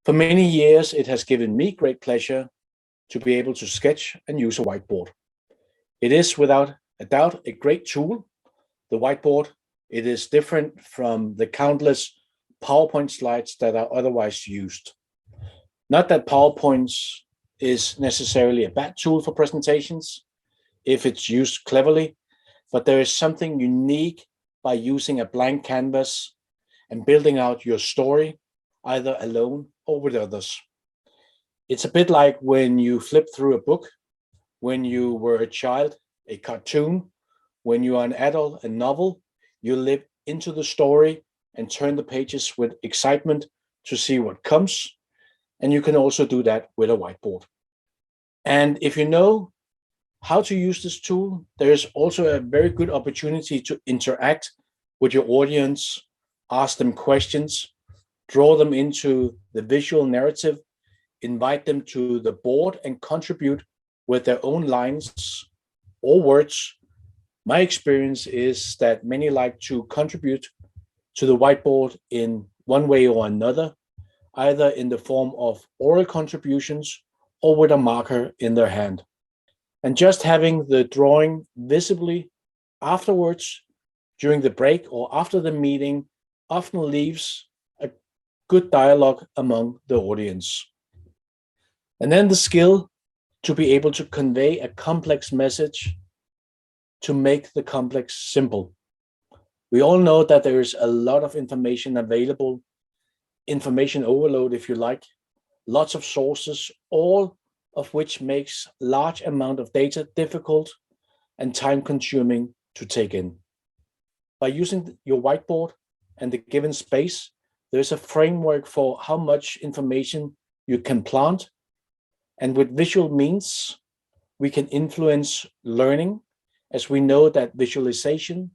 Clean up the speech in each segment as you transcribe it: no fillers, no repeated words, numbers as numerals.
For many years, it has given me great pleasure to be able to sketch and use a whiteboard. It is without a doubt a great tool. The whiteboard, it is different from the countless PowerPoint slides that are otherwise used. Not that PowerPoint is necessarily a bad tool for presentations if it's used cleverly, but there is something unique by using a blank canvas and building out your story, either alone or with others. It's a bit like when you flip through a book, when you were a child, a cartoon, when you are an adult, a novel, you live into the story and turn the pages with excitement to see what comes. And you can also do that with a whiteboard. And if you know how to use this tool, there is also a very good opportunity to interact with your audience, ask them questions, draw them into the visual narrative, invite them to the board and contribute with their own lines or words. My experience is that many like to contribute to the whiteboard in one way or another, either in the form of oral contributions or with a marker in their hand. And just having the drawing visibly afterwards, during the break or after the meeting, often leaves a good dialogue among the audience. And then the skill to be able to convey a complex message, to make the complex simple. We all know that there is a lot of information available, information overload, if you like, lots of sources, all of which makes large amount of data difficult and time-consuming to take in. By using your whiteboard and the given space, there's a framework for how much information you can plant. And with visual means, we can influence learning, as we know that visualization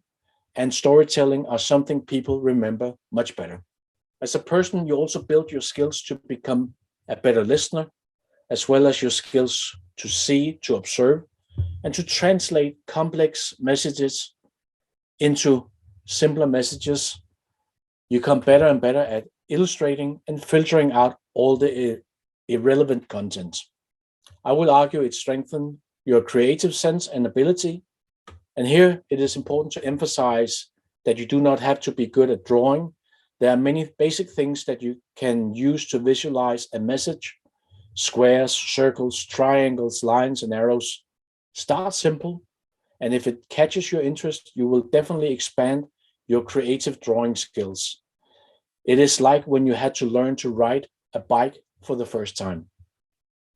and storytelling are something people remember much better. As a person, you also build your skills to become a better listener, as well as your skills to see, to observe, and to translate complex messages into simpler messages. You become better and better at illustrating and filtering out all the irrelevant content. I will argue it strengthens your creative sense and ability. And here it is important to emphasize that you do not have to be good at drawing. There are many basic things that you can use to visualize a message: squares, circles, triangles, lines, and arrows. Start simple, and if it catches your interest, you will definitely expand your creative drawing skills. It is like when you had to learn to ride a bike for the first time.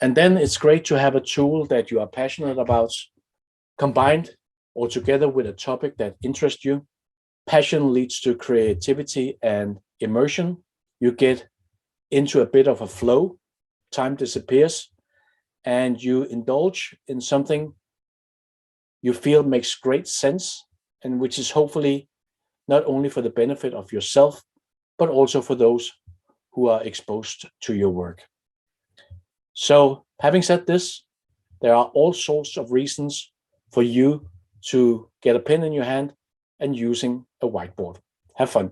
And then it's great to have a tool that you are passionate about, combined or together with a topic that interests you. Passion leads to creativity and immersion. You get into a bit of a flow, time disappears, and you indulge in something you feel makes great sense, and which is hopefully not only for the benefit of yourself, but also for those who are exposed to your work. So, having said this, there are all sorts of reasons for you to get a pen in your hand and using a whiteboard. Have fun.